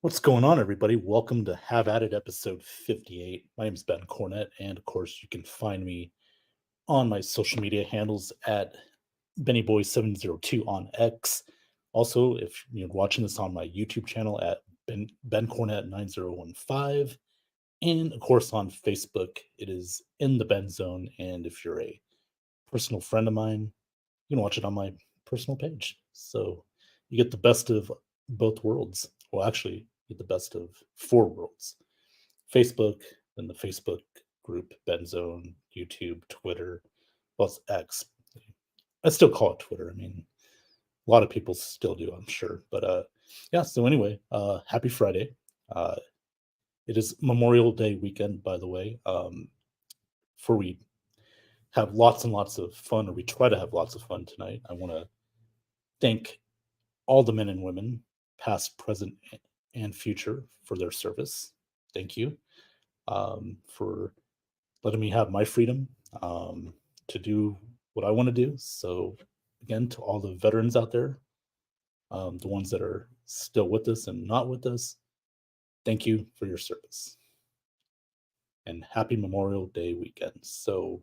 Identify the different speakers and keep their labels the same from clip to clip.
Speaker 1: What's going on, everybody? Welcome to Have At It episode 58. My name is Ben Cornett, and of course, you can find me on my social media handles at BennyBoy702 on X. Also, if you're watching this on my YouTube channel at Ben Cornett 9015, and of course on Facebook, it is in the Ben Zone. And if you're a personal friend of mine, you can watch it on my personal page. So you get the best of both worlds. Well, actually, you get the best of four worlds: Facebook, then the Facebook group, Benzone, YouTube, Twitter, plus X. I still call it Twitter. I mean, a lot of people still do, I'm sure. But yeah, so anyway, happy Friday. Uh, it is Memorial Day weekend, by the way. For we have lots and lots of fun, or we try to have lots of fun tonight. I want to thank all the men and women, past, present, and future, for their service. Thank you for letting me have my freedom to do what I want to do. So, again, to all the veterans out there, the ones that are still with us and not with us, thank you for your service and happy Memorial Day weekend. So,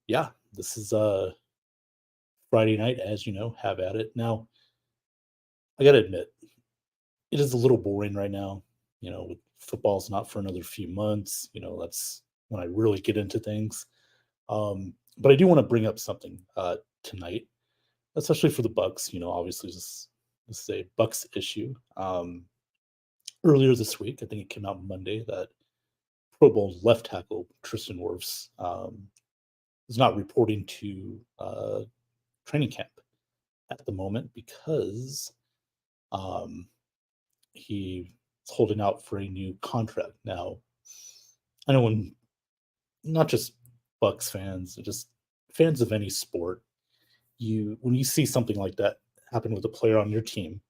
Speaker 1: yeah, this is Friday night, as you know, have at it. Now, I got to admit, it is a little boring right now. With football's not for another few months. That's when I really get into things. But I do want to bring up something tonight, especially for the Bucks. Obviously this is a Bucks issue. Earlier this week, I think it came out Monday that Pro Bowl left tackle Tristan Wirfs is not reporting to training camp at the moment because um, he holding out for a new contract. Now, I know when not just Bucks fans, just fans of any sport, when you see something like that happen with a player on your team,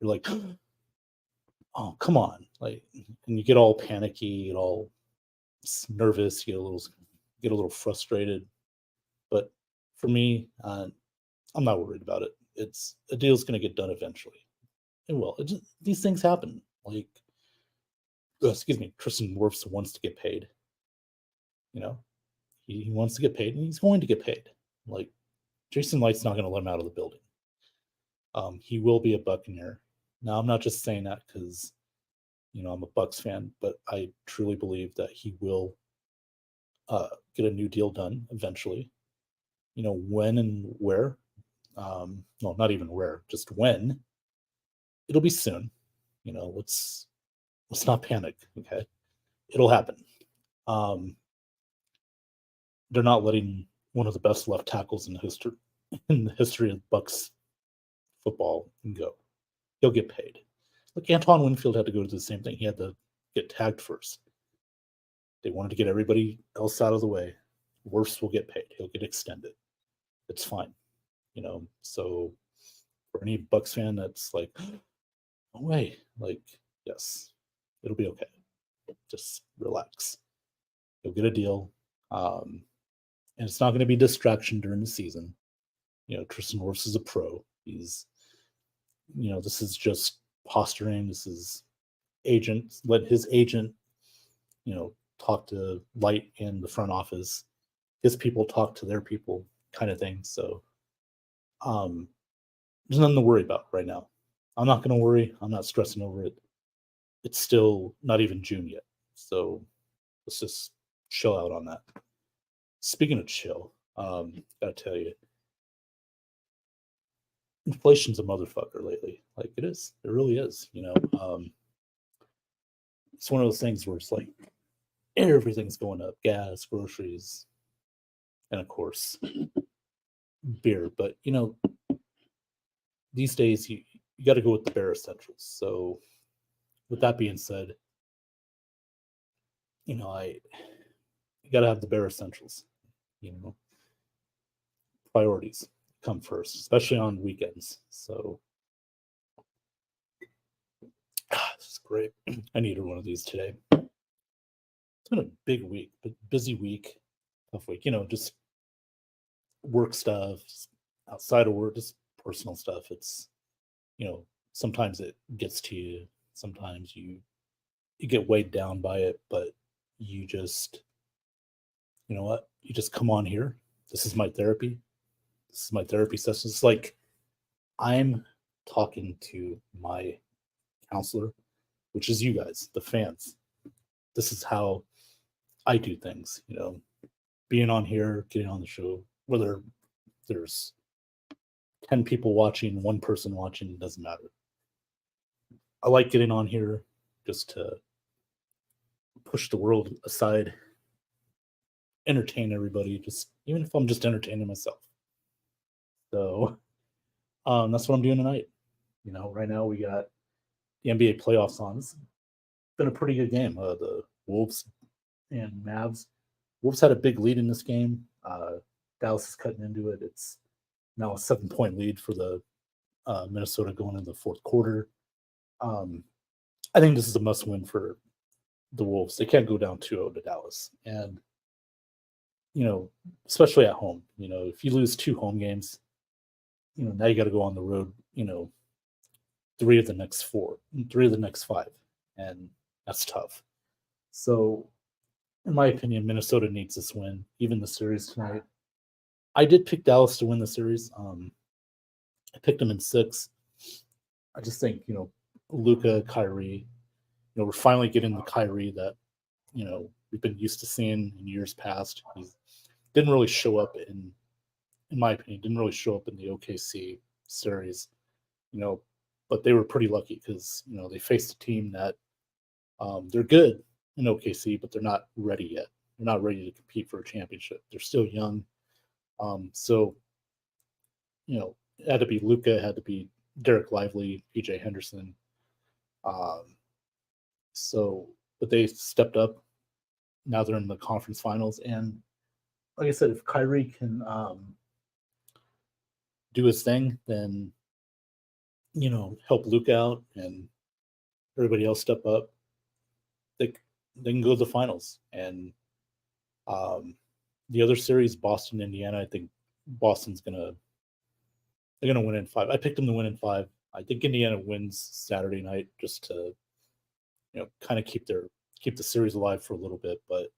Speaker 1: you're like, oh, come on. Like, and you get all panicky, get all nervous, you get a little frustrated. But for me, I'm not worried about it. It's a deal's going to get done eventually. It will. These things happen. Like, excuse me, Tristan Wirfs wants to get paid. You know, he wants to get paid, and he's going to get paid. Like, Jason Light's not going to let him out of the building. He will be a Buccaneer. Now, I'm not just saying that because I'm a Bucks fan, but I truly believe that he will get a new deal done eventually. When and where? Well, not even where, just when. It'll be soon. Let's not panic. Okay, it'll happen. Um, they're not letting one of the best left tackles in the history of Bucks football go. He'll get paid. Like Antoine Winfield had to go to the same thing. He had to get tagged first. They wanted to get everybody else out of the way. Worst will get paid. He'll get extended. It's fine. So for any Bucks fan that's like, no way, like, yes, it'll be okay. Just relax. You'll get a deal. And it's not going to be distraction during the season. Tristan Wirfs is a pro. This is just posturing. This is let his agent, talk to Light in the front office. His people talk to their people, kind of thing. So, um, there's nothing to worry about right now. I'm not going to worry. I'm not stressing over it. It's still not even June yet. So let's just chill out on that. Speaking of chill, gotta tell you, inflation's a motherfucker lately. Like it is. It really is. It's one of those things where it's like everything's going up: gas, groceries, and of course beer. But these days you got to go with the bare essentials. So with that being said, I you got to have the bare essentials. You know, priorities come first, especially on weekends. So this is great. I needed one of these today. It's been a big week, but busy week, tough week. Just work stuff, outside of work, just personal stuff. It's sometimes it gets to you. Sometimes you get weighed down by it, but you just, you know what? You just come on here. This is my therapy. This is my therapy session. It's like I'm talking to my counselor, which is you guys, the fans. This is how I do things, being on here, getting on the show, whether there's 10 people watching, one person watching, it doesn't matter. I like getting on here just to push the world aside, entertain everybody, just even if I'm just entertaining myself. So that's what I'm doing tonight. Right now we got the NBA playoffs on. It's been a pretty good game. The Wolves and Mavs. Wolves had a big lead in this game. Dallas is cutting into it. It's now a 7-point lead for the Minnesota going into the fourth quarter. I think this is a must win for the Wolves. They can't go down 2-0 to Dallas. And, especially at home, if you lose 2 home games, now you got to go on the road, 3 of the next 4, 3 of the next 5. And that's tough. So, in my opinion, Minnesota needs this win, even the series tonight. I did pick Dallas to win the series. I picked them in 6. I just think, Luka, Kyrie, we're finally getting the Kyrie that, we've been used to seeing in years past. He didn't really show up in my opinion, didn't really show up in the OKC series, but they were pretty lucky because, they faced a team that they're good in OKC, but they're not ready yet. They're not ready to compete for a championship. They're still young. So, it had to be Luka, it had to be Derek Lively, PJ Henderson. But they stepped up. Now they're in the conference finals. And like I said, if Kyrie can do his thing, then, help Luka out and everybody else step up, they can go to the finals. And the other series, Boston, Indiana, I think Boston's they're gonna win in 5. I picked them to win in 5. I think Indiana wins Saturday night just to, kind of keep the series alive for a little bit. But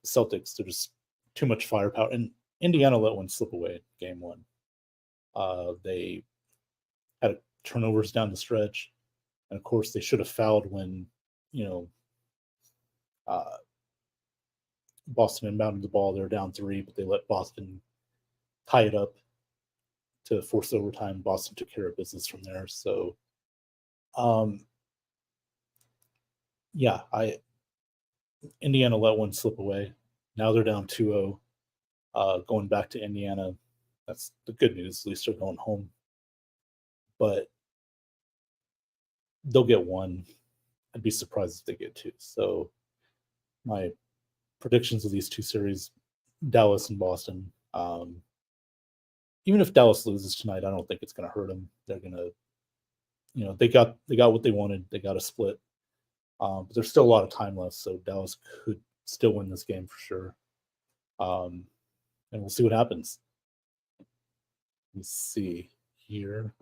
Speaker 1: the Celtics, they're just too much firepower, and Indiana let one slip away in game 1. They had turnovers down the stretch, and of course they should have fouled when Boston inbounded the ball. They were down 3, but they let Boston tie it up to force overtime. Boston took care of business from there. So, Indiana let one slip away. Now they're down 2-0, going back to Indiana. That's the good news. At least they're going home. But they'll get 1. I'd be surprised if they get 2. So my predictions of these 2 series, Dallas and Boston. Even if Dallas loses tonight, I don't think it's going to hurt them. They're going to, they got what they wanted. They got a split. But there's still a lot of time left, so Dallas could still win this game for sure. And we'll see what happens. Let's see here.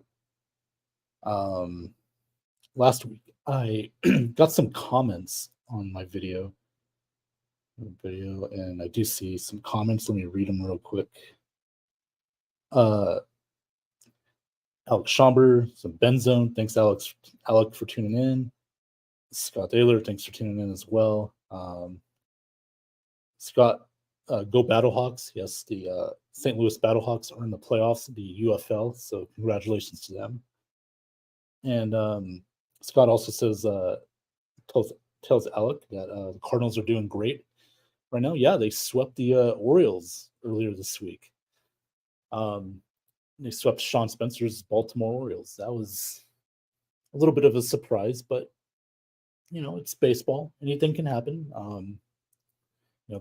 Speaker 1: Last week, I got some comments on my video, and I do see some comments. Let me read them real quick. Alex Schomber, some Benzone. Thanks, Alec, for tuning in. Scott Taylor, thanks for tuning in as well. Scott, go Battlehawks. Yes, the St. Louis Battlehawks are in the playoffs, the UFL, so congratulations to them. And Scott also says, tells Alec that the Cardinals are doing great right now. Yeah, they swept the Orioles earlier this week. They swept Sean Spencer's Baltimore Orioles. That was a little bit of a surprise, but it's baseball. Anything can happen.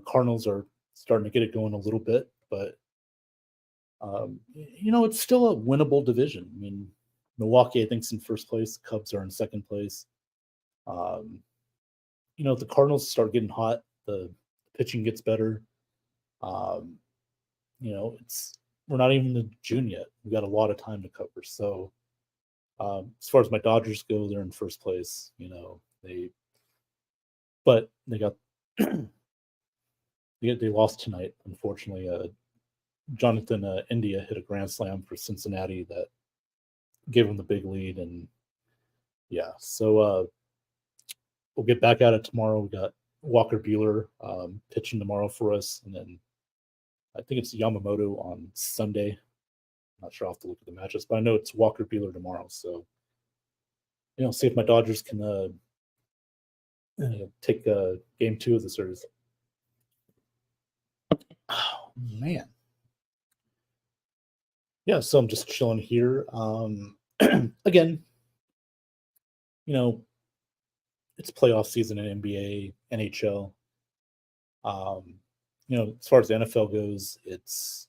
Speaker 1: Cardinals are starting to get it going a little bit, but it's still a winnable division. I mean, Milwaukee, I think, is in first place. Cubs are in second place. If the Cardinals start getting hot, the pitching gets better. We're not even in June yet. We got a lot of time to cover. So As far as my Dodgers go, they're in first place. But they got they lost tonight. Unfortunately, Jonathan India hit a grand slam for Cincinnati that gave him the big lead, and yeah, so we'll get back at it tomorrow. We got Walker Bueller pitching tomorrow for us, and then I think it's Yamamoto on Sunday. I'm not sure. I'll have to look at the matches, but I know it's Walker Bueller tomorrow. So see if my Dodgers can take game 2 of the series. Oh man, yeah. So I'm just chilling here. Again, it's playoff season in NBA, NHL. As far as the NFL goes, it's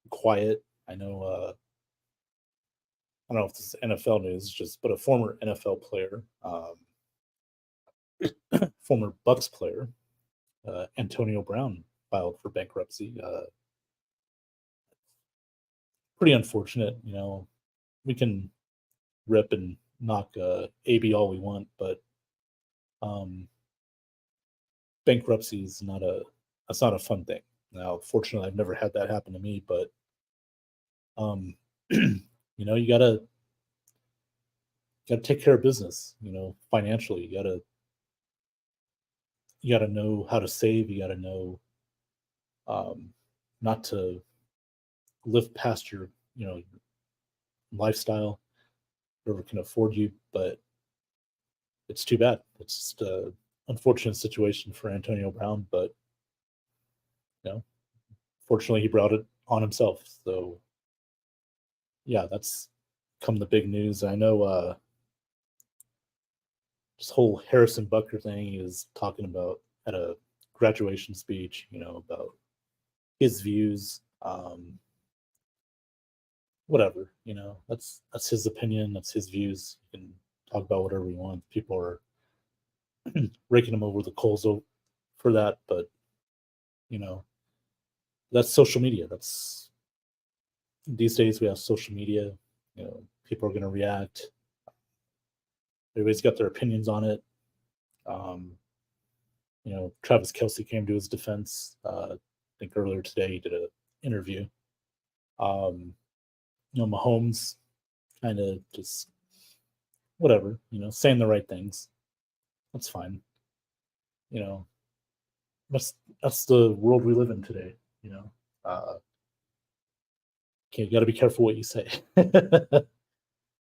Speaker 1: quiet. I know. I don't know if this is NFL news, but a former NFL player, former Bucks player, Antonio Brown, filed for bankruptcy. Pretty unfortunate. We can rip and knock AB all we want, but bankruptcy is that's not a fun thing. Now, fortunately, I've never had that happen to me, but you gotta take care of business. Financially, you gotta know how to save. You gotta know not to live past your lifestyle, whoever can afford you. But it's too bad. It's just a unfortunate situation for Antonio Brown, but fortunately he brought it on himself. So yeah, that's come the big news. I know this whole Harrison Butker thing he was talking about at a graduation speech, about his views. Whatever, that's his opinion, that's his views. You can talk about whatever you want. People are raking him over the coals for that, but that's social media. That's these days we have social media. People are going to react. Everybody's got their opinions on it. Travis Kelce came to his defense. I think earlier today he did an interview. Mahomes kind of just whatever, saying the right things. That's fine. That's the world we live in today. You got to be careful what you say.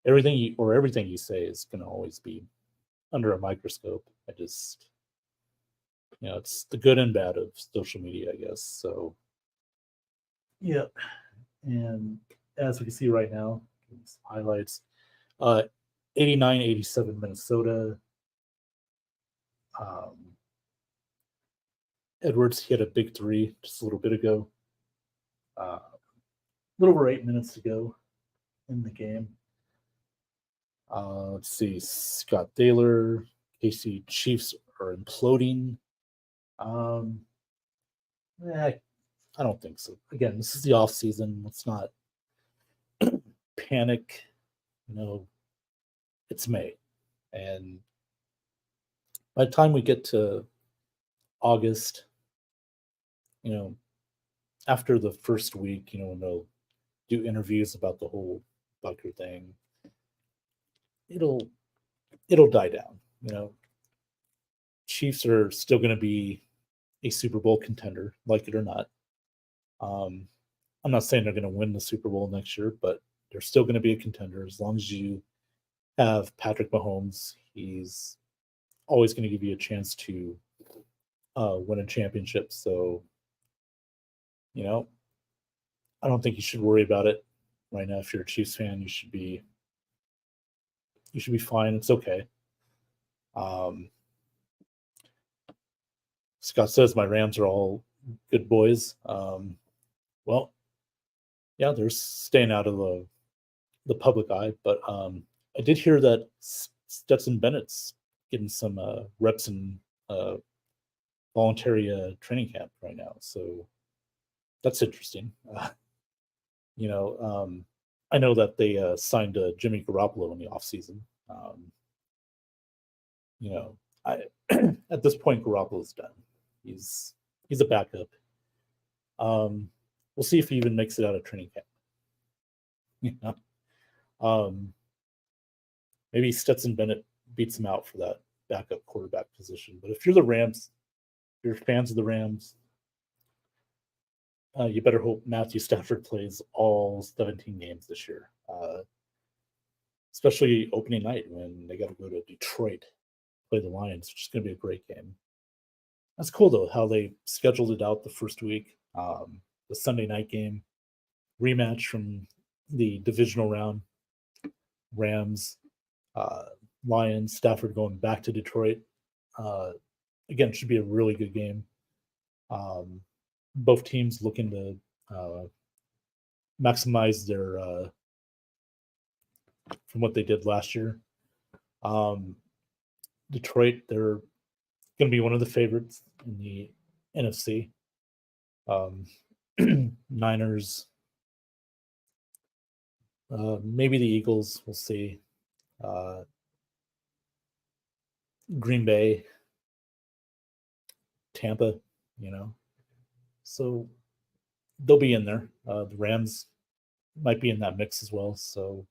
Speaker 1: everything you say is going to always be under a microscope. It's the good and bad of social media, I guess. So, yeah. And as we can see right now, highlights, 89-87 Minnesota. Edwards hit a big 3 just a little bit ago. A little over 8 minutes to go in the game. Let's see. Scott Taylor, KC Chiefs are imploding. I don't think so. Again, this is the off season. Let's not panic. It's May, and by the time we get to August, after the first week, when they'll do interviews about the whole Bucker thing, it'll die down. Chiefs are still going to be a Super Bowl contender, like it or not. I'm not saying they're going to win the Super Bowl next year, but they're still going to be a contender as long as you have Patrick Mahomes. He's always going to give you a chance to win a championship. So, I don't think you should worry about it right now. If you're a Chiefs fan, you should be fine. It's okay. Scott says my Rams are all good boys. Well, yeah, they're staying out of the public eye, but I did hear that Stetson Bennett's getting some reps in voluntary training camp right now, so that's interesting. I know that they signed Jimmy Garoppolo in the offseason. You know, I at this point Garoppolo's done. He's he's a backup. Um, we'll see if he even makes it out of training camp. You know, um, maybe Stetson Bennett beats him out for that backup quarterback position. But if you're the Rams, if you're fans of the Rams, you better hope Matthew Stafford plays all 17 games this year, especially opening night when they got to go to Detroit, play the Lions, which is going to be a great game. That's cool though how they scheduled it out the first week. The Sunday night game rematch from the divisional round, Rams, uh, Lions, Stafford going back to Detroit. Uh, again, it should be a really good game. Um, both teams looking to maximize their from what they did last year. Um, Detroit, they're going to be one of the favorites in the NFC. Um, Niners, maybe the Eagles. We'll see. Uh, Green Bay, Tampa. You know, so they'll be in there. The Rams might be in that mix as well. So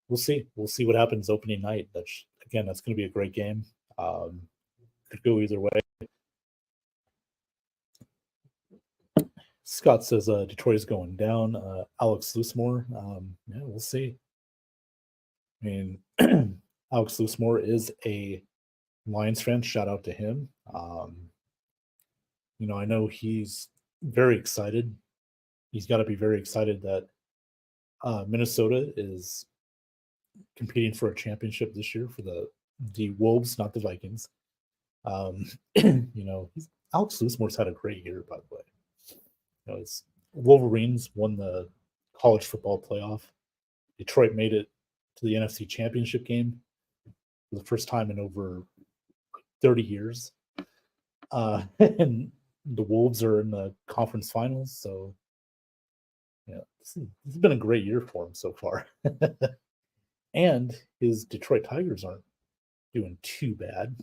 Speaker 1: we'll see. We'll see what happens opening night. That's going to be a great game. Could go either way. Scott says Detroit is going down. Alex Loosemore. Yeah, we'll see. I mean, Alex Loosemore is a Lions fan. Shout out to him. I know he's very excited. He's got to be very excited that Minnesota is competing for a championship this year for the Wolves, not the Vikings. Alex Loosemore's had a great year, by the way. It's Wolverines won the college football playoff. Detroit made it to the NFC Championship game for the first time in over 30 years. And the Wolves are in the conference finals. So, this has been a great year for him so far. And his Detroit Tigers aren't doing too bad.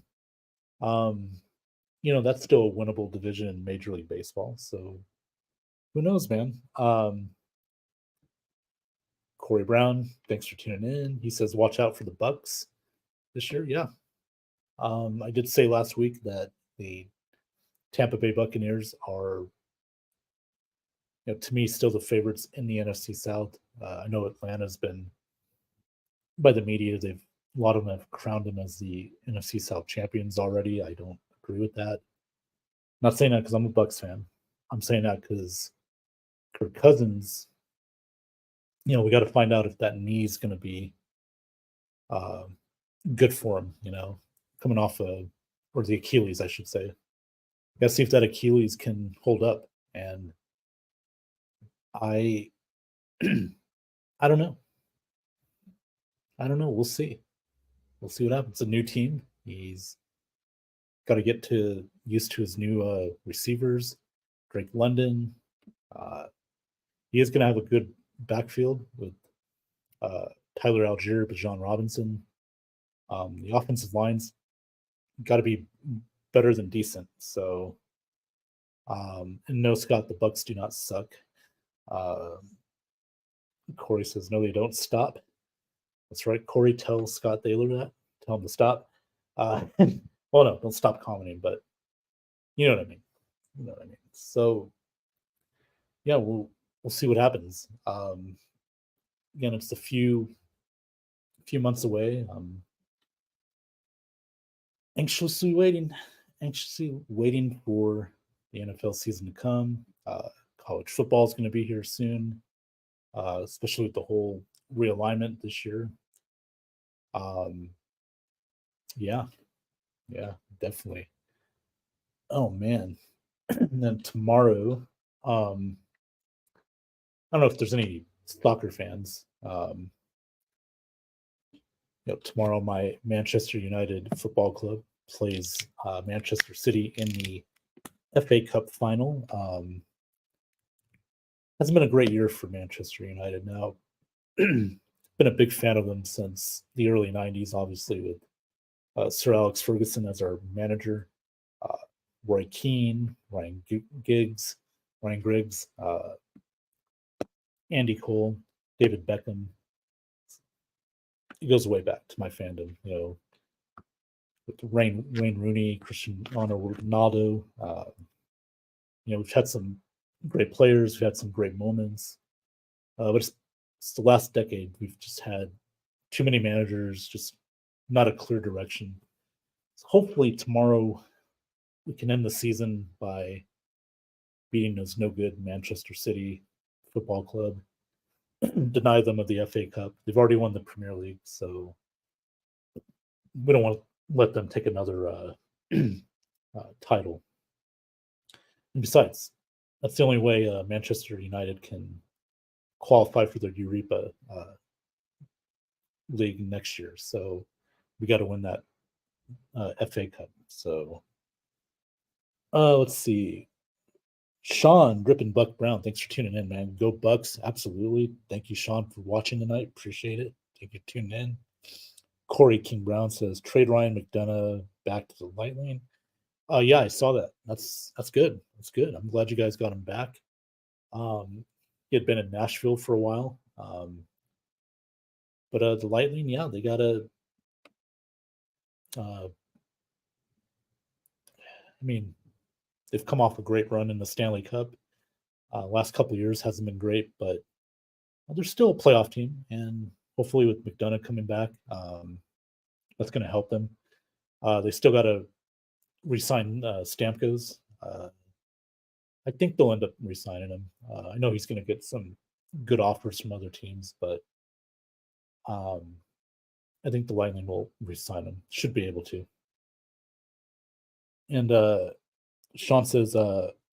Speaker 1: That's still a winnable division in Major League Baseball. So, who knows, man? Corey Brown, thanks for tuning in. He says, watch out for the Bucks this year. Yeah. I did say last week that the Tampa Bay Buccaneers are, to me, still the favorites in the NFC South. I know Atlanta's been, by the media, a lot of them have crowned them as the NFC South champions already. I don't agree with that. I'm not saying that because I'm a Bucks fan. I'm saying that because Kirk Cousins, we got to find out if that knee is going to be good for him, coming off or the Achilles, I should say. Got to see if that Achilles can hold up. And I don't know. We'll see. We'll see what happens. It's a new team. He's got to get used to his new receivers, Drake London. He is going to have a good backfield with Tyler Algier, Bijan Robinson. The offensive line's got to be better than decent. So, and no, Scott, the Bucks do not suck. Corey says, no, they don't. Stop. That's right. Corey, tell Scott Thaler that. Tell him to stop. Well, no, don't stop commenting, but you know what I mean. So, yeah, we'll see what happens. Again, it's a few months away. Anxiously waiting for the NFL season to come. College football is going to be here soon, especially with the whole realignment this year. Yeah, definitely. Oh man, and then tomorrow, I don't know if there's any soccer fans. Tomorrow my Manchester United Football Club plays Manchester City in the FA Cup final. Hasn't been a great year for Manchester United. Now, been a big fan of them since the early '90s, obviously with Sir Alex Ferguson as our manager, uh, Roy Keane, Ryan Griggs, Andy Cole, David Beckham. It goes way back to my fandom, with Wayne Rooney, Cristiano Ronaldo. We've had some great players, we've had some great moments, but it's the last decade we've just had too many managers, just not a clear direction. So hopefully tomorrow we can end the season by beating those no good Manchester City Football Club, deny them of the FA Cup. They've already won the Premier League, so we don't want to let them take another title. And besides, that's the only way Manchester United can qualify for the Europa League next year. So we got to win that FA Cup. So let's see. Sean, Rip Buck Brown, thanks for tuning in, man. Go Bucks, absolutely. Thank you, Sean, for watching tonight. Appreciate it. Thank you for tuning in. Corey King Brown says, trade Ryan McDonough back to the light lane. Yeah, I saw that. That's good. That's good. I'm glad you guys got him back. He had been in Nashville for a while. But the light lane, yeah, they got a I mean, they've come off a great run in the Stanley Cup. Last couple of years hasn't been great, but they're still a playoff team, and hopefully with McDonough coming back, that's going to help them. They still got to re-sign Stamkos. I think they'll end up re-signing him. I know he's going to get some good offers from other teams, but I think the Lightning will re-sign him. Should be able to. And Sean says,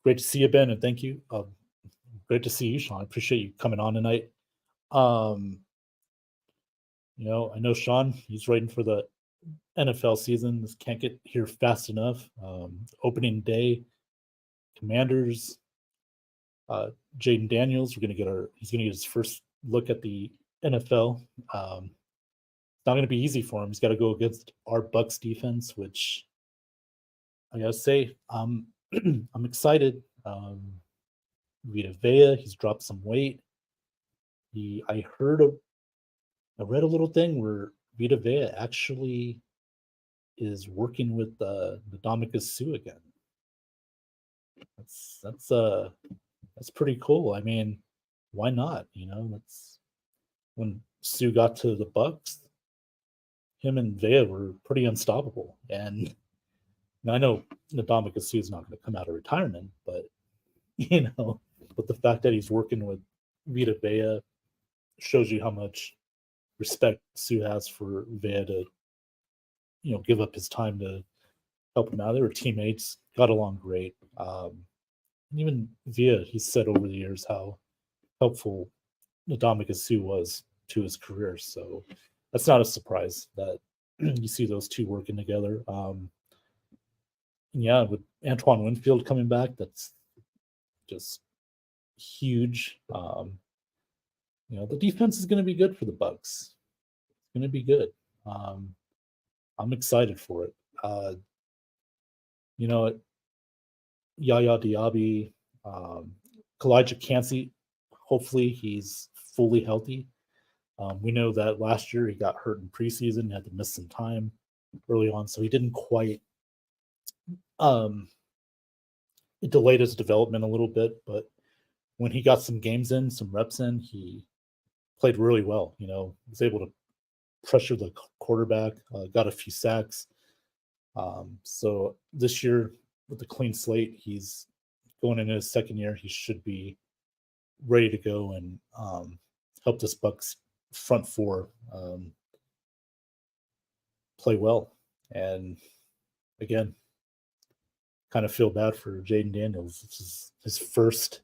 Speaker 1: great to see you, Ben, and thank you. Great to see you, Sean. I appreciate you coming on tonight. I know Sean, he's waiting for the NFL season. This can't get here fast enough. Opening day, Commanders, Jaden Daniels, he's gonna get his first look at the NFL. It's not gonna be easy for him. He's got to go against our Bucks defense, which I gotta say, I'm excited. Vita Vea, he's dropped some weight. I read a little thing where Vita Vea actually is working with Ndamukong Suh again. That's pretty cool. I mean, why not? That's when Suh got to the Bucks, him and Vea were pretty unstoppable. And I know Ndamukong Suh is not going to come out of retirement, but but the fact that he's working with Vita Vea shows you how much respect Suh has for Vea to, give up his time to help him out. They were teammates, got along great. And even Vea, he's said over the years how helpful Ndamukong Suh was to his career. So that's not a surprise that you see those two working together. Yeah, with Antoine Winfield coming back, that's just huge. The defense is going to be good for the Bucks. It's going to be good. I'm excited for it. Yaya Diaby, Kalijah Cansey, hopefully he's fully healthy. We know that last year he got hurt in preseason, had to miss some time early on, so he didn't quite. It delayed his development a little bit, but when he got some games in, some reps in, he played really well. Was able to pressure the quarterback, got a few sacks. So this year, with the clean slate, he's going into his second year. He should be ready to go and help this Bucks front four play well. And again, kind of feel bad for Jaden Daniels. This is his first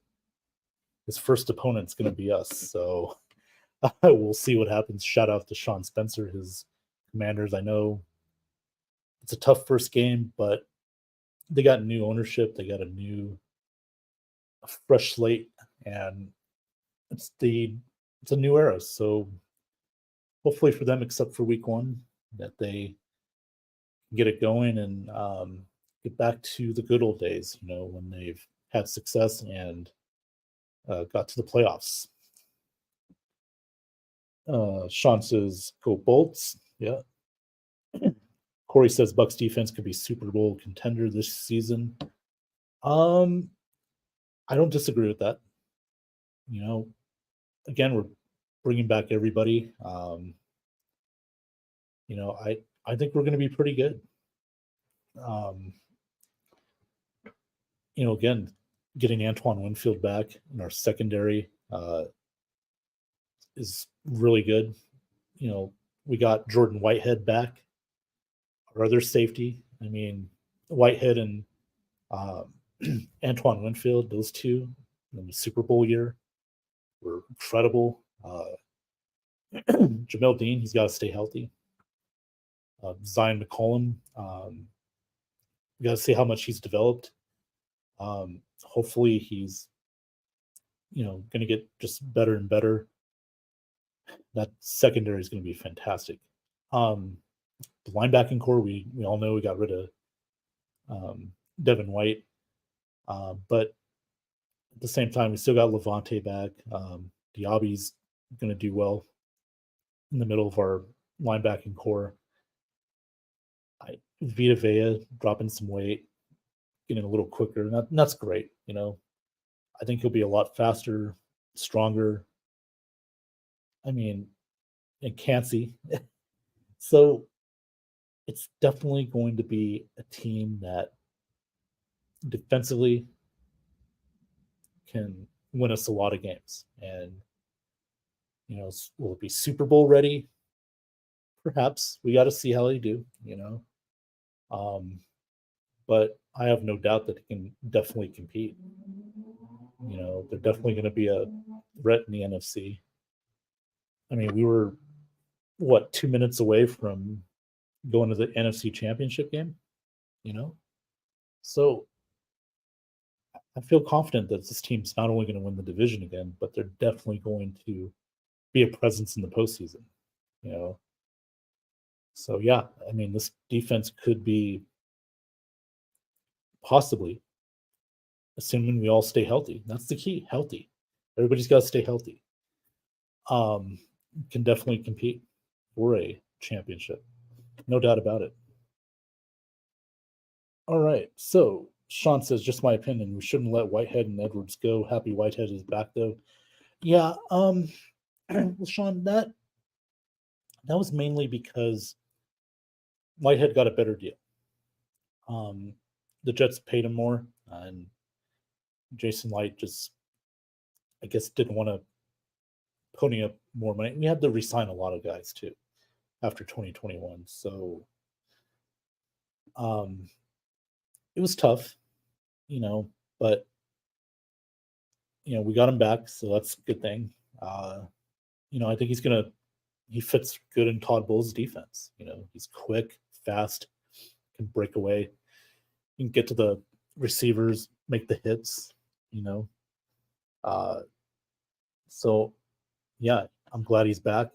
Speaker 1: opponent's going to be us. So we'll see what happens. Shout out to Sean Spencer, his Commanders. I know it's a tough first game, but they got new ownership. They got a fresh slate, and it's the it's a new era. So hopefully for them, except for week one, that they get it going and get back to the good old days, when they've had success and got to the playoffs. Sean says, "Go Bolts." Yeah. Corey says Bucks defense could be Super Bowl contender this season. I don't disagree with that. Again, we're bringing back everybody. I think we're going to be pretty good. Again, getting Antoine Winfield back in our secondary is really good. We got Jordan Whitehead back, our other safety. I mean, Whitehead and Antoine Winfield, those two in the Super Bowl year were incredible. Jamel Dean, he's got to stay healthy. Zion McCollum, you got to see how much he's developed. Hopefully he's, going to get just better and better. That secondary is going to be fantastic. The linebacking core, we all know we got rid of Devin White, but at the same time, we still got Levante back. Diaby's going to do well in the middle of our linebacking core. Vita Vea dropping some weight, getting a little quicker, and that's great. I think he'll be a lot faster, stronger. I mean, and Cansey. So it's definitely going to be a team that defensively can win us a lot of games. And, will it be Super Bowl ready? Perhaps. We got to see how they do, But I have no doubt that they can definitely compete. They're definitely going to be a threat in the NFC. I mean, we were, 2 minutes away from going to the NFC Championship game, So I feel confident that this team's not only going to win the division again, but they're definitely going to be a presence in the postseason, So yeah, I mean, this defense could be possibly, assuming we all stay healthy. That's the key, healthy. Everybody's got to stay healthy. Can definitely compete for a championship. No doubt about it. All right. So Sean says, just my opinion, we shouldn't let Whitehead and Edwards go. Happy Whitehead is back though. Yeah. Well, Sean, that was mainly because Whitehead got a better deal. The Jets paid him more, and Jason Light just, I guess, didn't want to pony up more money. We had to resign a lot of guys too after 2021. So it was tough, but we got him back, so that's a good thing. I think he fits good in Todd Bowles' defense. He's quick, fast, can break away, he can get to the receivers, make the hits, So yeah, I'm glad he's back.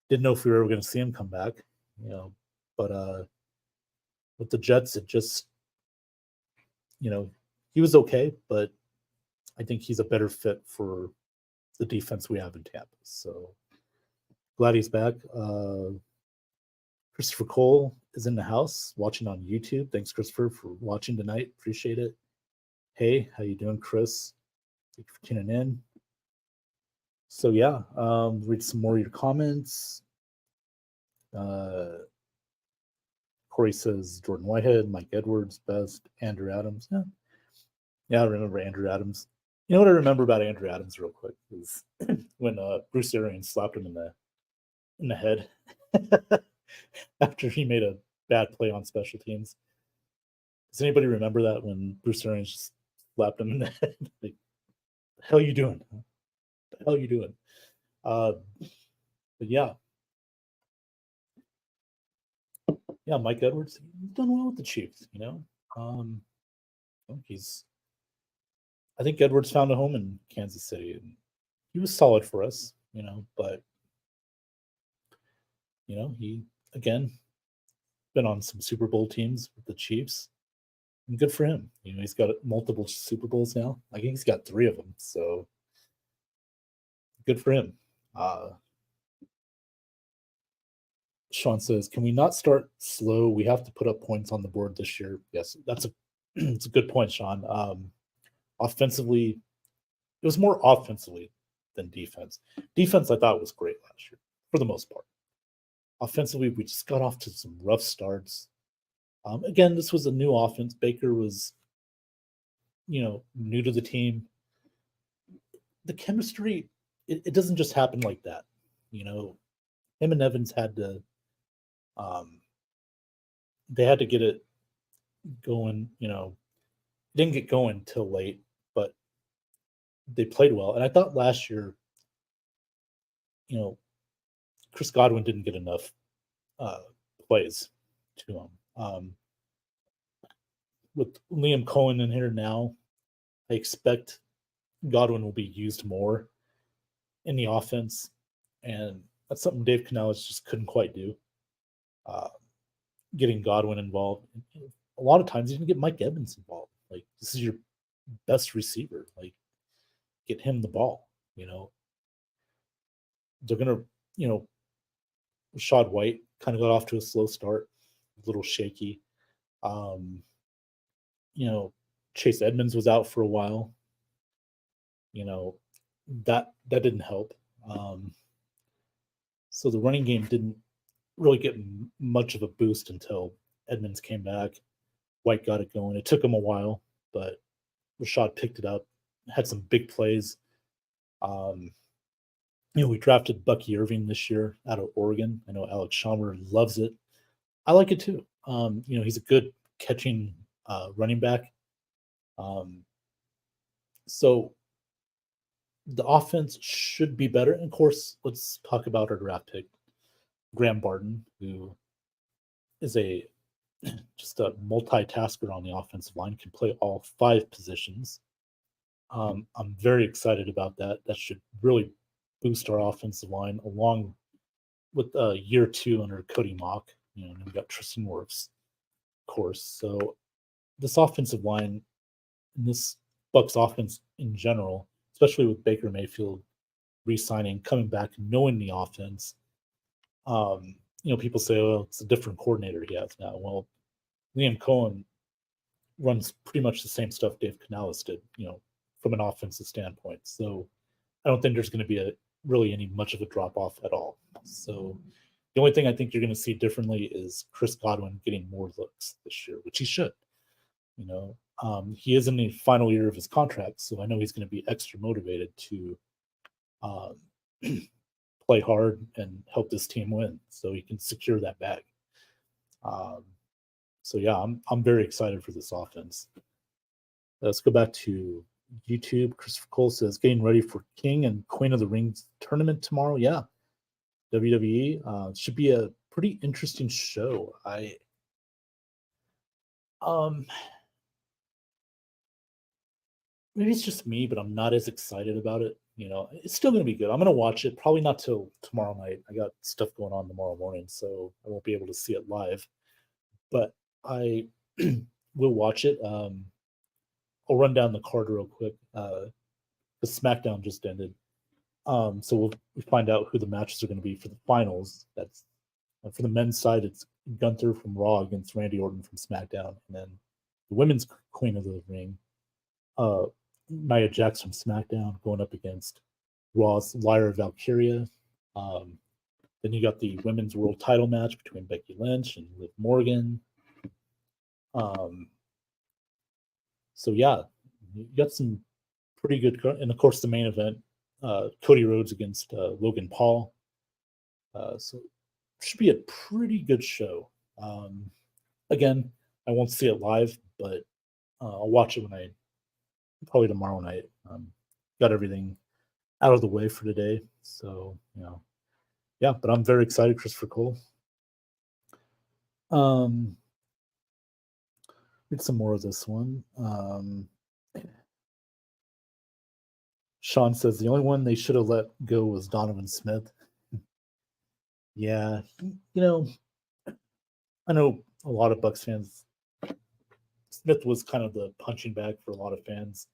Speaker 1: Didn't know if we were ever going to see him come back, but with the Jets, it just, he was okay, but I think he's a better fit for the defense we have in Tampa. So glad he's back. Christopher Cole is in the house watching on YouTube. Thanks, Christopher, for watching tonight. Appreciate it. Hey, how you doing, Chris? Thank you for tuning in. So yeah, read some more of your comments. Corey says Jordan Whitehead, Mike Edwards, best. Andrew Adams. Yeah, I remember Andrew Adams. You know what I remember about Andrew Adams real quick is when Bruce Arians slapped him in the head after he made a bad play on special teams. Does anybody remember that when Bruce Arians just slapped him in the head? Like, the hell you doing? The hell you doing? But yeah. Yeah, Mike Edwards, he's done well with the Chiefs, I think Edwards found a home in Kansas City, and he was solid for us, but he again been on some Super Bowl teams with the Chiefs. And good for him. He's got multiple Super Bowls now. I think he's got 3 of them. So good for him. Sean says, "Can we not start slow? We have to put up points on the board this year." Yes, that's a it's a good point, Sean. Offensively, it was more offensively than defense. Defense, I thought was great last year for the most part. Offensively, we just got off to some rough starts. Again, this was a new offense. Baker was, new to the team. The chemistry, it doesn't just happen like that. Him and Evans had to, they had to get it going. Didn't get going till late, but they played well. And I thought last year, you know, Chris Godwin didn't get enough uh, plays to him. With Liam Cohen in here now, I expect Godwin will be used more in the offense, and that's something Dave Canales just couldn't quite do. Uh, Getting Godwin involved, a lot of times you can get Mike Evans involved. Like, this is your best receiver. Like, get him the ball. They're gonna, you know, Rashad White kind of got off to a slow start, a little shaky. Um, Chase Edmonds was out for a while. You know, that didn't help. So the running game didn't really get much of a boost until Edmonds came back. White got it going. It took him a while, but Rashad picked it up, had some big plays. Um, we drafted Bucky Irving this year out of Oregon. I know Alex Schaumer loves it. I like it too. He's a good catching running back. Um, so the offense should be better. And of course, let's talk about our draft pick, Graham Barton, who is just a multitasker on the offensive line, can play all 5 positions. I'm very excited about that. That should really boost our offensive line along with year 2 under Cody Mock. And we got Tristan Wirfs, of course. So this offensive line and this Bucks offense in general, especially with Baker Mayfield re-signing, coming back, knowing the offense. People say, "Oh, it's a different coordinator he has now." Well, Liam Cohen runs pretty much the same stuff Dave Canales did, from an offensive standpoint. So I don't think there's going to be really any much of a drop off at all. So the only thing I think you're going to see differently is Chris Godwin getting more looks this year, which he should. He is in the final year of his contract, so I know he's going to be extra motivated to um, play hard and help this team win, so he can secure that bag. So yeah, I'm very excited for this offense. Let's go back to YouTube. Christopher Cole says, "Getting ready for King and Queen of the Rings tournament tomorrow." Yeah, WWE should be a pretty interesting show. Um Maybe it's just me, but I'm not as excited about it. It's still going to be good. I'm going to watch it. Probably not till tomorrow night. I got stuff going on tomorrow morning, so I won't be able to see it live. But I will watch it. I'll run down the card real quick. The SmackDown just ended, so we find out who the matches are going to be for the finals. That's for the men's side. It's Gunther from Raw against Randy Orton from SmackDown, and then the women's Queen of the Ring, Nia Jax from SmackDown going up against Raw's Lyra Valkyria. Then you got the women's world title match between Becky Lynch and Liv Morgan. So yeah, you got some pretty good, and of course the main event, Cody Rhodes against Logan Paul. So it should be a pretty good show. Again, I won't see it live, but I'll watch it probably tomorrow night. Got everything out of the way for today, so yeah. But I'm very excited, Christopher Cole. Read some more of this one. Sean says the only one they should have let go was Donovan Smith. Yeah, I know a lot of Bucks fans. Smith was kind of the punching bag for a lot of fans.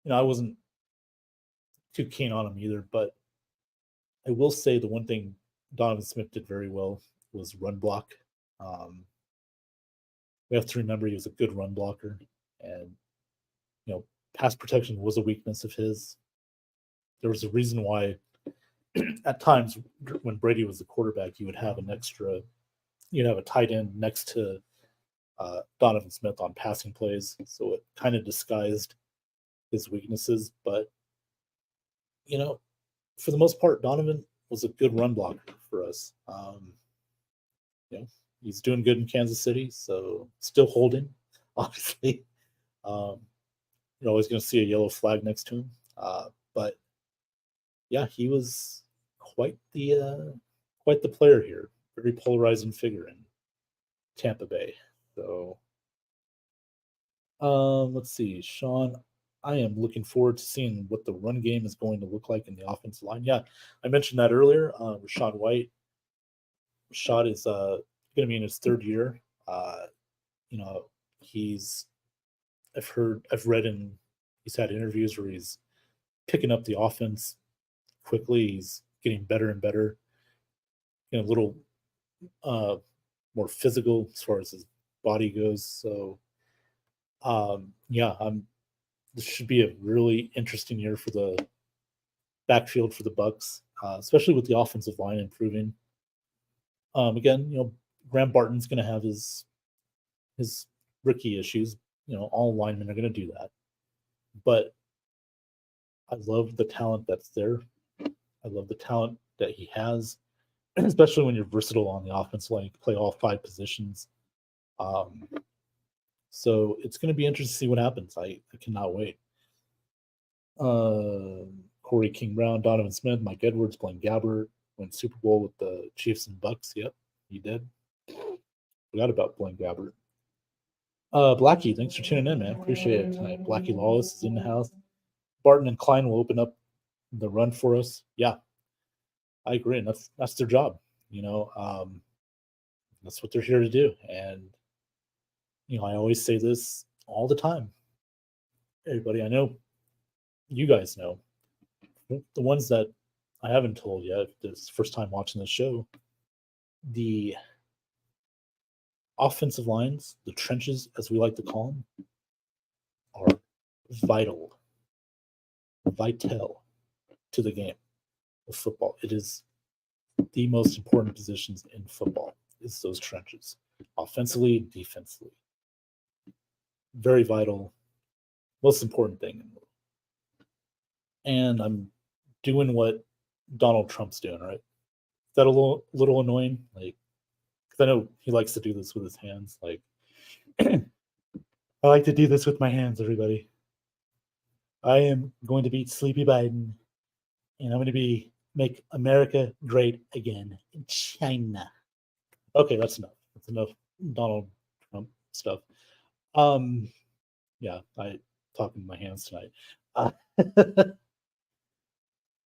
Speaker 1: I wasn't too keen on him either, but I will say the one thing Donovan Smith did very well was run block. Um, we have to remember he was a good run blocker, and pass protection was a weakness of his. There was a reason why at times when Brady was the quarterback, you would have you'd have a tight end next to Donovan Smith on passing plays, so it kind of disguised his weaknesses. But for the most part, Donovan was a good run blocker for us. He's doing good in Kansas City, so still holding, obviously. You're always going to see a yellow flag next to him, but yeah, he was quite the player here. Very polarizing figure in Tampa Bay. So, let's see, Sean. I am looking forward to seeing what the run game is going to look like in the offensive line. Yeah, I mentioned that earlier. Rachaad White. Rashad is going to be in his third year. You know, he's I've read and he's had interviews where he's picking up the offense quickly. He's getting better and better. A little more physical as far as his body goes. So, yeah, this should be a really interesting year for the backfield for the Bucks, especially with the offensive line improving. Again, Graham Barton's going to have his rookie issues. All linemen are going to do that, but I love the talent that's there. I love the talent that he has, especially when you're versatile on the offense line. You can play all 5 positions. So it's going to be interesting to see what happens. I cannot wait. Corey King Brown, Donovan Smith, Mike Edwards, Blaine Gabbert won Super Bowl with the Chiefs and Bucks. Yep, he did. Forgot about Blaine Gabbert. Blackie, thanks for tuning in, man. Appreciate it tonight. Blackie Lawless is in the house. Barton and Klein will open up the run for us. Yeah, I agree, and that's their job. That's what they're here to do. And I always say this all the time. Everybody, I know, you guys know, the ones that I haven't told yet, this first time watching the show, the offensive lines, the trenches, as we like to call them, are vital to the game of football. It is the most important positions in football is those trenches, offensively, defensively. Very vital, most important thing in the world. And I'm doing what Donald Trump's doing, right? Is that a little annoying? Like, because I know he likes to do this with his hands. Like, I like to do this with my hands, everybody. I am going to beat Sleepy Biden, and I'm going to make America great again in China. Okay, that's enough. That's enough Donald Trump stuff. Yeah, I talking with my hands tonight.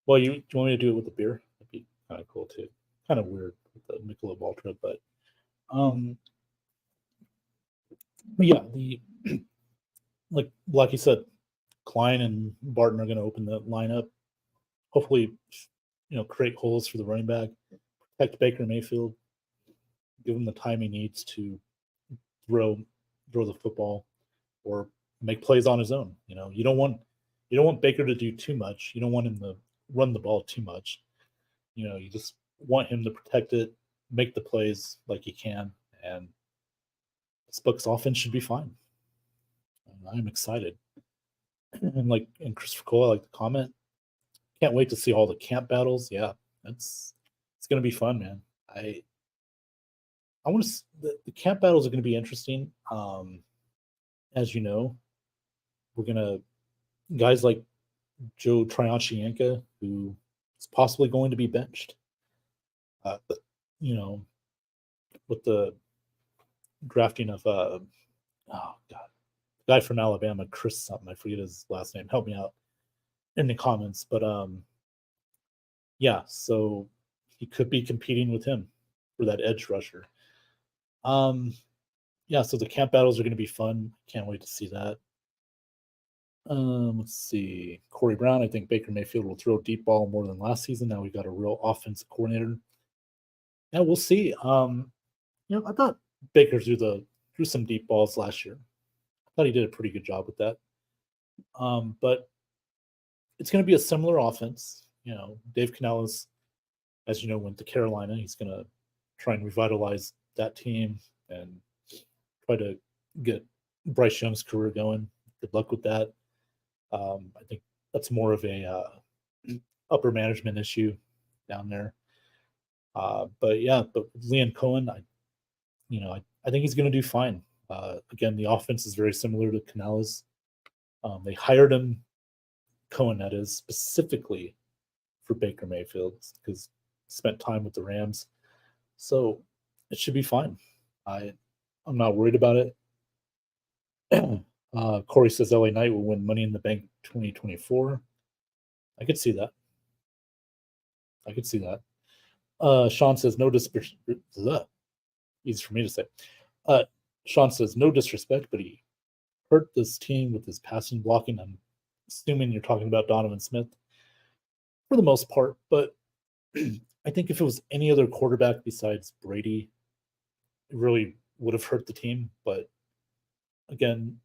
Speaker 1: Well, you want me to do it with the beer? That'd be kind of cool too. Kind of weird with the Michelob Ultra, but yeah, like you said, Klein and Barton are going to open the lineup. Hopefully, create holes for the running back, protect Baker Mayfield, give him the time he needs to throw the football or make plays on his own. You don't want Baker to do too much. You don't want him to run the ball too much. You just want him to protect it, make the plays like he can, and this Bucks offense should be fine. I'm excited. And Christopher Cole, I like the comment. Can't wait to see all the camp battles. Yeah, it's going to be fun, man. I want to. The camp battles are going to be interesting. As you know, we're gonna guys like Joe Tryon-Shoyinka, who is possibly going to be benched. With the drafting of oh god, the guy from Alabama, Chris something. I forget his last name. Help me out. in the comments, but yeah, so he could be competing with him for that edge rusher. Um, yeah, so the camp battles are going to be fun. Can't wait to see that. Let's see. Corey Brown, I think Baker Mayfield will throw deep ball more than last season. Now we got a real offensive coordinator. Yeah, we'll see. I thought Baker threw some deep balls last year. I thought he did a pretty good job with that. But it's going to be a similar offense. Dave Canales, as you know, went to Carolina. He's going to try and revitalize that team and try to get Bryce Young's career going. Good luck with that. I think that's more of a upper management issue down there. But Liam Cohen, I think he's going to do fine. Again, the offense is very similar to Canales. They hired him, Cohen, that is, specifically for Baker Mayfield because spent time with the Rams. So it should be fine. I'm not worried about it. Corey says LA Knight will win Money in the Bank 2024. I could see that. Sean says no disrespect. Easy for me to say. Sean says no disrespect, but he hurt this team with his passing blocking. I'm assuming you're talking about Donovan Smith for the most part, but I think if it was any other quarterback besides Brady, it really would have hurt the team. But again,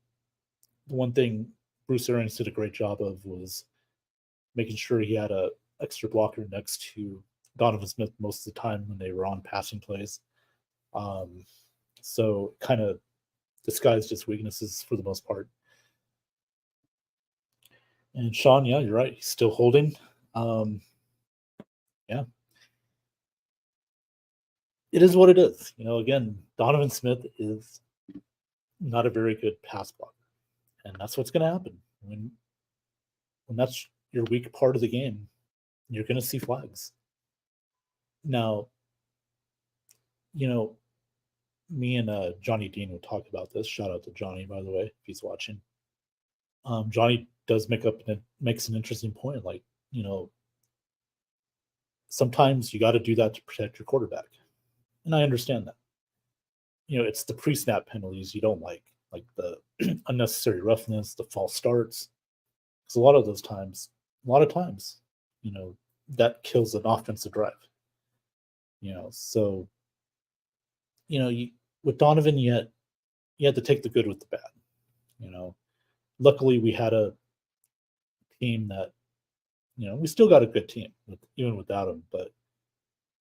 Speaker 1: the one thing Bruce Arians did a great job of was making sure he had a extra blocker next to Donovan Smith most of the time when they were on passing plays. So kind of disguised his weaknesses for the most part. And Sean, yeah, you're right. He's still holding. Yeah. It is what it is. Again, Donovan Smith is not a very good pass blocker. And that's what's going to happen. When that's your weak part of the game, you're going to see flags. Now, me and Johnny Dean would talk about this. Shout out to Johnny, by the way, if he's watching. Johnny does makes an interesting point. Like, sometimes you got to do that to protect your quarterback, and I understand that. It's the pre-snap penalties you don't like the unnecessary roughness, the false starts. Because a lot of times, that kills an offensive drive. So with Donovan, you had to take the good with the bad. Luckily we had a team that we still got a good team even without him. But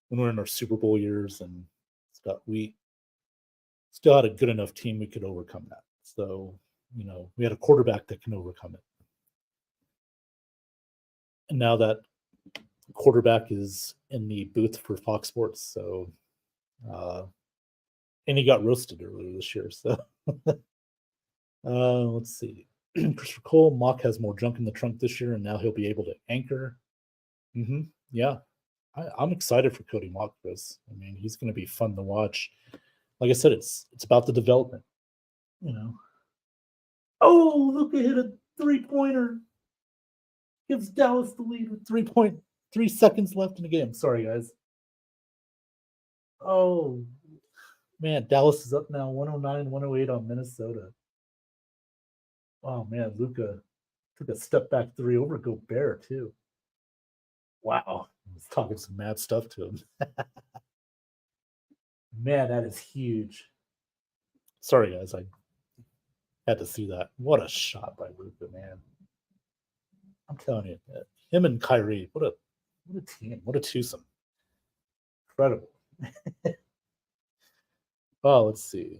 Speaker 1: when we're in our Super Bowl years and stuff, we still had a good enough team we could overcome that. So we had a quarterback that can overcome it. And now that quarterback is in the booth for Fox Sports, so and he got roasted earlier this year. So let's see. Christopher Cole, Mock has more junk in the trunk this year, and now he'll be able to anchor. Yeah, I'm excited for Cody Mock for this. I mean, he's going to be fun to watch. Like I said, it's about the development. Oh, Luka hit a 3-pointer. Gives Dallas the lead with 3 seconds left in the game. Sorry, guys. Oh, man, Dallas is up now 109-108 on Minnesota. Oh, man, Luka took a step back 3 over Gobert, too. Wow. I was talking some mad stuff to him. Man, that is huge. Sorry, guys. I had to see that. What a shot by Luka, man. I'm telling you, him and Kyrie, what a team, what a twosome. Incredible. Oh, let's see.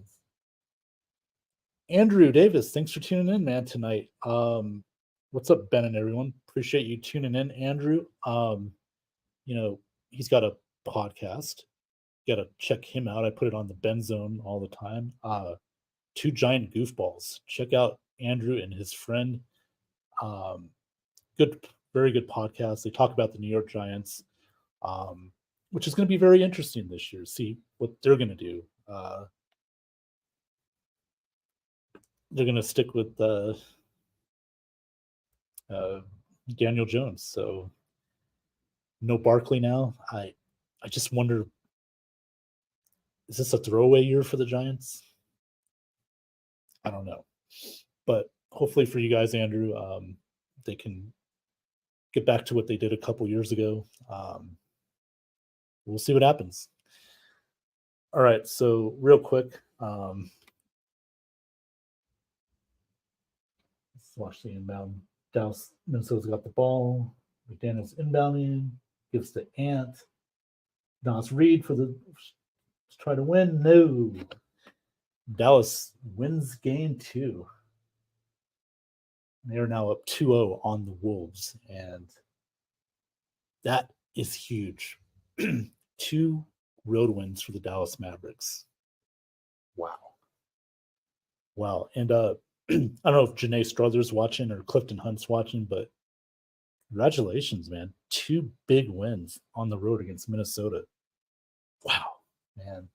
Speaker 1: Andrew Davis, thanks for tuning in, man, tonight. What's up, Ben and everyone? Appreciate you tuning in, Andrew. He's got a podcast. You gotta check him out. I put it on the Ben Zone all the time. Two Giant Goofballs. Check out Andrew and his friend. Very good podcast. They talk about the New York Giants, which is going to be very interesting this year. See what they're going to do. They're going to stick with Daniel Jones. So no Barkley now. I just wonder, is this a throwaway year for the Giants? I don't know. But hopefully for you guys, Andrew, they can get back to what they did a couple years ago. We'll see what happens. All right, so real quick, let's watch the inbound. Dallas, Minnesota's got the ball. McDaniel's inbounding, gives to Ant. Nas Reed for the try to win. No. Dallas wins game 2. They are now up 2-0 on the Wolves, and that is huge. 2 road wins for the Dallas Mavericks. Wow. And I don't know if Janae Strother's watching or Clifton Hunt's watching, but congratulations, man. 2 big wins on the road against Minnesota. Wow, man.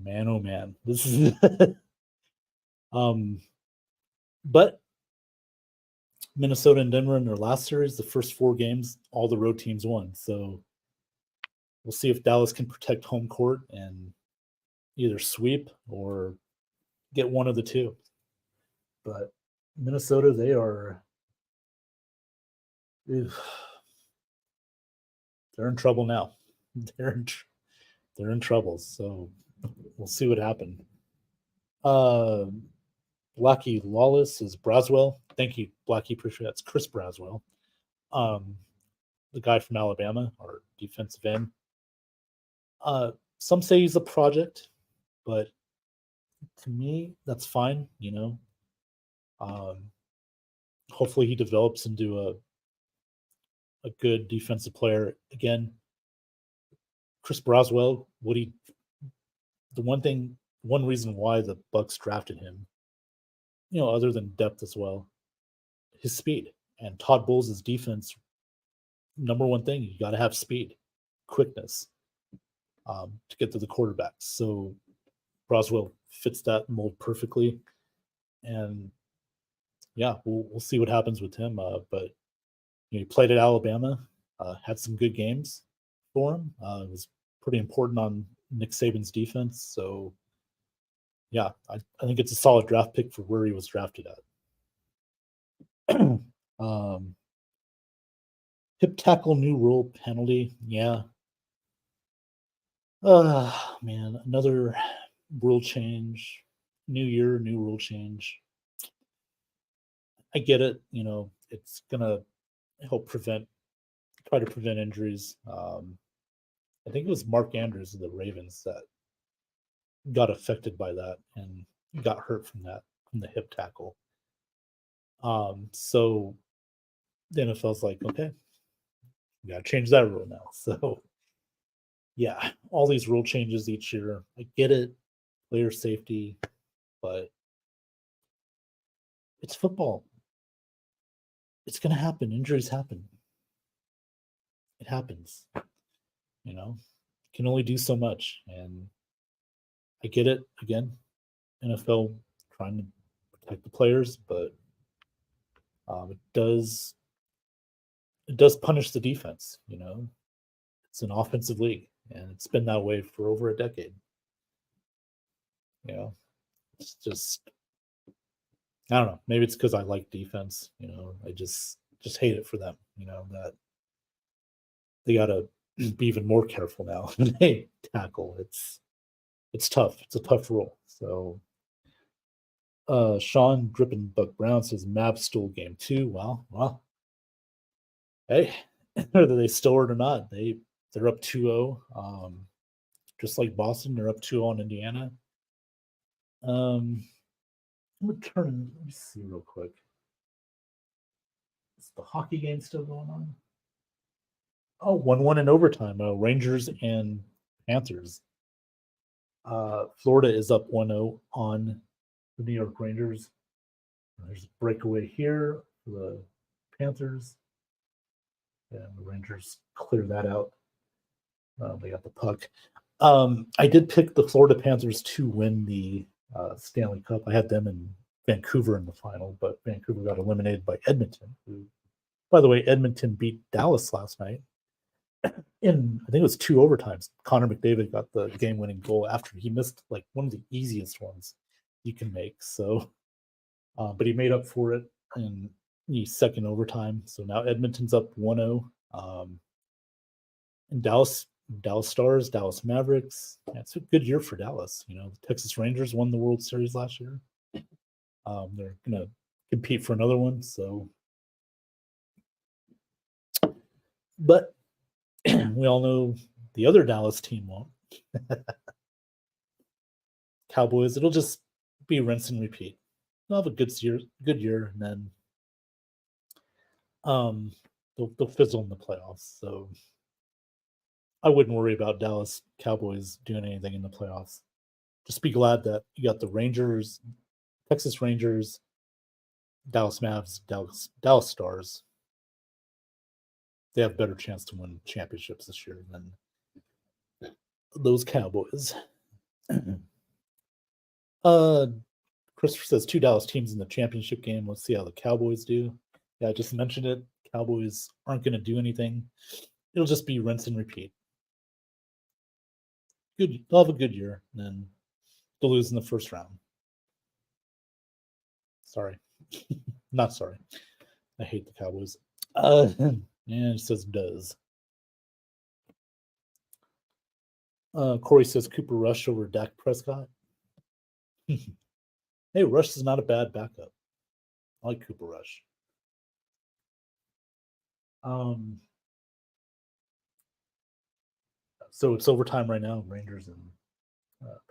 Speaker 1: Man, oh man. This is but Minnesota and Denver in their last series, the first 4 games, all the road teams won. So we'll see if Dallas can protect home court and either sweep or get one of the 2. But Minnesota, they are they're in trouble now. They're in trouble. So we'll see what happens. Blackie Lawless is Braswell. Thank you, Blackie. Appreciate that. It's Chris Braswell, the guy from Alabama, our defensive end. Some say he's a project, but to me, that's fine. Hopefully he develops into a good defensive player. Again, Chris Braswell, one reason why the Bucks drafted him, other than depth as well, his speed. And Todd Bowles' defense, number one thing, you got to have speed, quickness to get to the quarterbacks. So Braswell fits that mold perfectly. And yeah, we'll see what happens with him. But he played at Alabama, had some good games for him. It was pretty important on Nick Saban's defense. So yeah, I think it's a solid draft pick for where he was drafted at. Hip tackle new rule penalty. Yeah. Man, another rule change. New year, new rule change. I get it. It's going to help try to prevent injuries. I think it was Mark Andrews of the Ravens that got affected by that and got hurt from the hip tackle. So the NFL's like, okay, we got to change that rule now. So yeah, all these rule changes each year. I get it, player safety, but it's football. It's going to happen. Injuries happen. It happens. Can only do so much. And I get it. Again, NFL trying to protect the players, but it does punish the defense. It's an offensive league, and it's been that way for over a decade. It's just, I don't know. Maybe it's because I like defense. I just hate it for them. That they gotta be even more careful now when they tackle. It's tough. It's a tough role. So Sean Drippin Buck Brown says Mavs stole game 2. Well, hey, whether they stole it or not, they're up 2-0. Just like Boston, they're up 2-0 on Indiana. Let me see real quick. Is the hockey game still going on? Oh, 1-1 in overtime. Rangers and Panthers. Florida is up 1-0 on the New York Rangers. There's a breakaway here for the Panthers. And the Rangers clear that out. They got the puck. I did pick the Florida Panthers to win the Stanley Cup. I had them in Vancouver in the final, but Vancouver got eliminated by Edmonton, who, by the way, Edmonton beat Dallas last night in, I think it was 2 overtimes. Connor McDavid got the game-winning goal after he missed like one of the easiest ones you can make. So, but he made up for it in the second overtime. So now Edmonton's up 1-0. And Dallas Stars, Dallas Mavericks. Yeah, it's a good year for Dallas. You know, the Texas Rangers won the World Series last year. They're going to compete for another one. So, but we all know the other Dallas team won't. Cowboys, it'll just be rinse and repeat. They'll have a good year, and then they'll fizzle in the playoffs. So I wouldn't worry about Dallas Cowboys doing anything in the playoffs. Just be glad that you got the Rangers, Texas Rangers, Dallas Mavs, Dallas Stars. They have a better chance to win championships this year than those Cowboys. Christopher says 2 Dallas teams in the championship game. Let's see how the Cowboys do. Yeah, I just mentioned it. Cowboys aren't going to do anything. It'll just be rinse and repeat. Good, they'll have a good year, and then they'll lose in the first round. Sorry. Not sorry. I hate the Cowboys. And it says does. Corey says Cooper Rush over Dak Prescott. Hey, Rush is not a bad backup. I like Cooper Rush. So it's overtime right now, Rangers and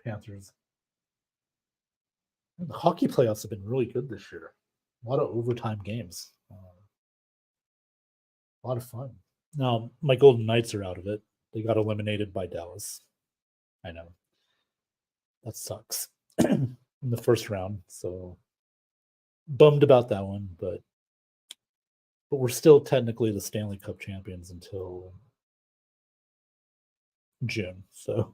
Speaker 1: Panthers. The hockey playoffs have been really good this year. A lot of overtime games. A lot of fun. Now, my Golden Knights are out of it. They got eliminated by Dallas. I know. That sucks. In the first round. So bummed about that one, but we're still technically the Stanley Cup champions until June. So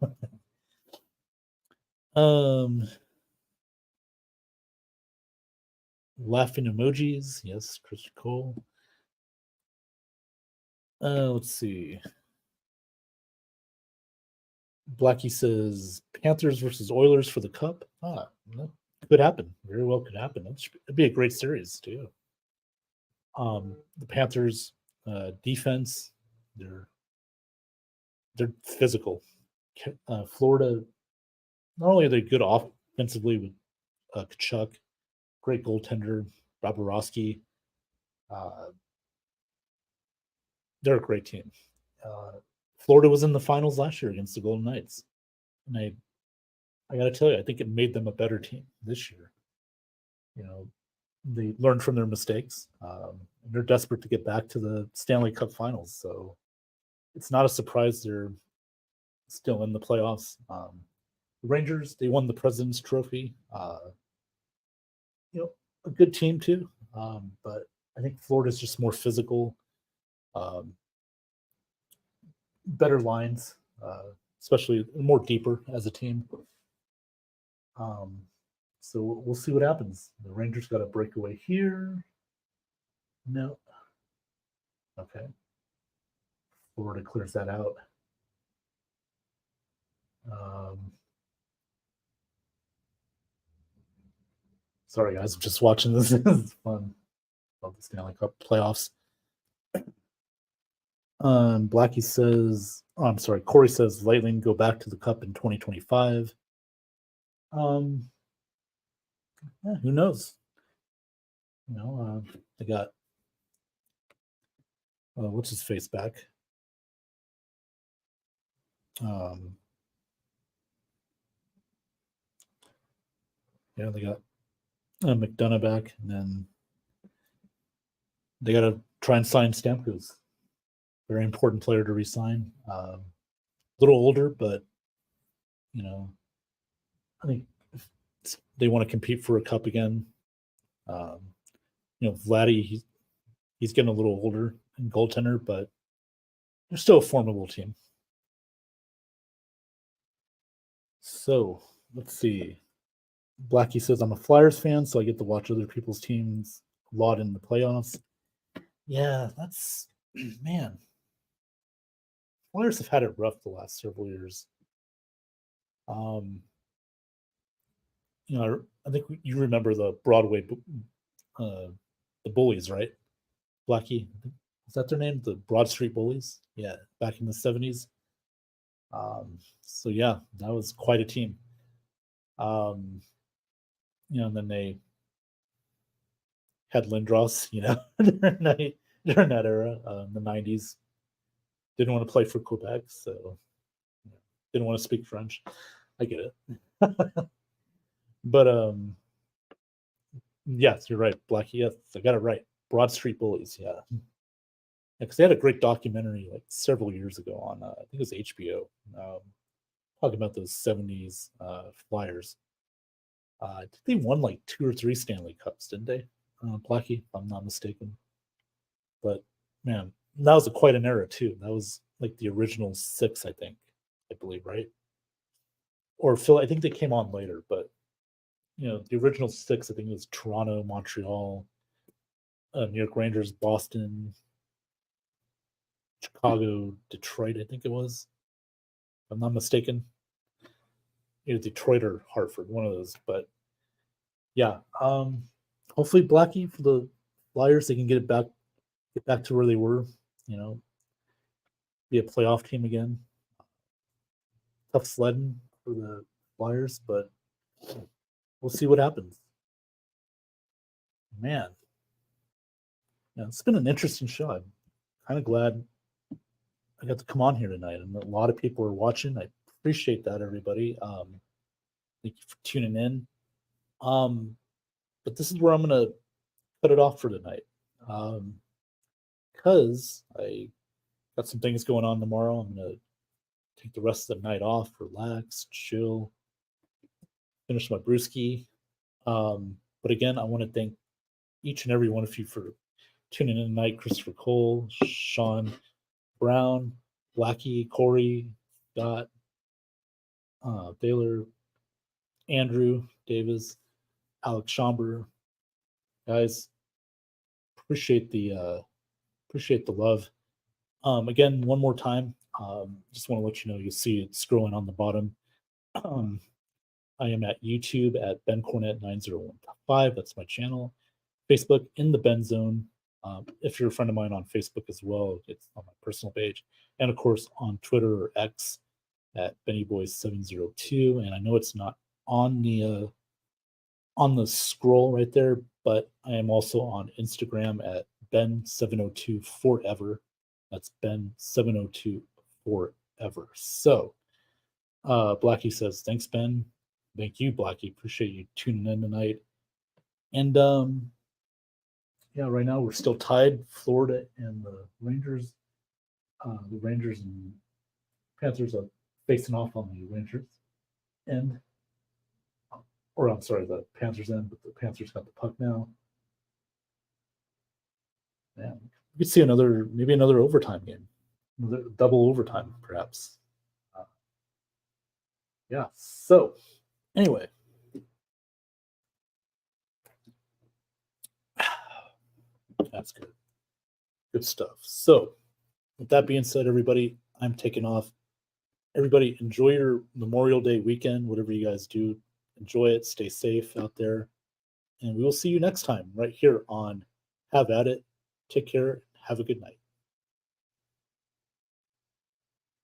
Speaker 1: laughing emojis, yes, Christopher Cole. Let's see. Blackie says Panthers versus Oilers for the Cup. Could happen. Very well could happen. It'd be a great series too. The Panthers defense, they're physical. Florida, not only are they good offensively with Kachuk, great goaltender, Bobrovsky. They're a great team. Florida was in the finals last year against the Golden Knights, and I got to tell you, I think it made them a better team this year. You know, they learned from their mistakes. They're desperate to get back to the Stanley Cup Finals, so it's not a surprise they're still in the playoffs. The Rangers, they won the President's Trophy. You know, a good team too, but I think Florida's just more physical. Better lines, especially more deeper as a team. So we'll see what happens. The Rangers got a breakaway here. No. Okay. Florida clears that out. Sorry, guys. I'm just watching this. It's fun. Love the Stanley Cup playoffs. Blackie says, I'm sorry, Corey says Lightning go back to the Cup in 2025. Who knows? You know, they got what's his face back? Yeah, they got McDonough back, and then they got to try and sign Stamkos. Very important player to resign. A little older, but you know, I think if they want to compete for a cup again. You know, Vladdy, he's getting a little older and goaltender, but they're still a formidable team. So let's see. Blackie says, I'm a Flyers fan, so I get to watch other people's teams a lot in the playoffs. Yeah, that's, man. Flyers have had it rough the last several years. I think you remember the Broadway, the Bullies, right? Blackie, is that their name? The Broad Street Bullies? Yeah, back in the 70s. So yeah, that was quite a team. And then they had Lindros, during that era, the 90s. Didn't want to play for Quebec, so didn't want to speak French. I get it. But yes, you're right, Blackie. Yes, I got it right. Broad Street Bullies, yeah. Because they had a great documentary like several years ago on, I think it was HBO, talking about those 70s Flyers. They won like 2 or 3 Stanley Cups, didn't they? Blackie, if I'm not mistaken. But man, that was quite an era too. That was like the original 6, I believe, right? Or Phil, I think they came on later, but the original 6, I think it was Toronto, Montreal, New York Rangers, Boston, Chicago, Detroit, I think it was. If I'm not mistaken. Either Detroit or Hartford, one of those. But yeah, hopefully Blackie for the Flyers, they can get back to where they were, be a playoff team again. Tough sledding for the Flyers, but we'll see what happens. Man, yeah, it's been an interesting show. I'm kind of glad I got to come on here tonight, and a lot of people are watching. I appreciate that, everybody. Thank you for tuning in. But this is where I'm gonna cut it off for tonight, because I got some things going on tomorrow. I'm gonna take the rest of the night off, relax, chill, finish my brewski. But again, I want to thank each and every one of you for tuning in tonight. Christopher Cole, Sean Brown, Blackie, Corey, Scott, Baylor, Andrew Davis, Alex Schomber. Guys, appreciate the love. Again, one more time, just want to let you know, you'll see it scrolling on the bottom. I am at YouTube at Ben Cornett 9015. That's my channel. Facebook in the Ben Zone. If you're a friend of mine on Facebook as well, it's on my personal page, and of course on Twitter or X at BennyBoy702. And I know it's not on the scroll right there, but I am also on Instagram at Ben702 forever. That's Ben702 forever. So Blackie says, thanks, Ben. Thank you, Blackie. Appreciate you tuning in tonight. And yeah, right now we're still tied, Florida and the Rangers. The Rangers and Panthers are facing off on the Rangers end. Or I'm sorry, the Panthers end, but the Panthers got the puck now. Yeah, we could see maybe another overtime game, another double overtime, perhaps. Yeah. So, anyway, that's good. Good stuff. So, with that being said, everybody, I'm taking off. Everybody, enjoy your Memorial Day weekend, whatever you guys do. Enjoy it. Stay safe out there. And we will see you next time right here on Have At It. Take care. Have a good night.